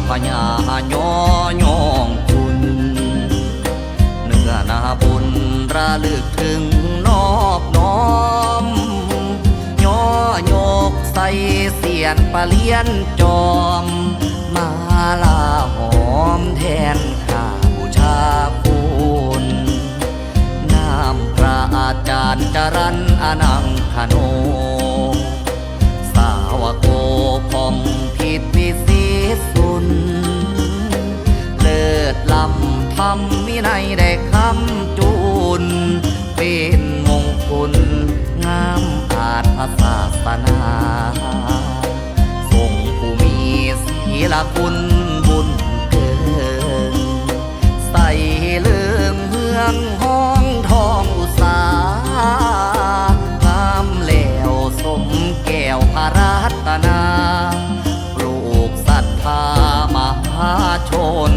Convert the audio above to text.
พญายอยองคุณเนื้อนาบุญระลึกถึงนอบน้อมย่อยกใส่เสียนปะเลียนจอมมาลาหอมแทนข้าบูชาคุณนามพระอาจารย์จรัญอนังคโนสาวโกพอมผิดวิสิสุนเลิศลำทำวินัยได้คำจูนเป็นมงคลงามอาจพระศาสนาทรงผู้มีศีลคุณบุญเกินใส่เลื่องเมืองห้องทองอุตสางามแล้วสมแก้วพระรัตนาปลูกศรัทธามหาชน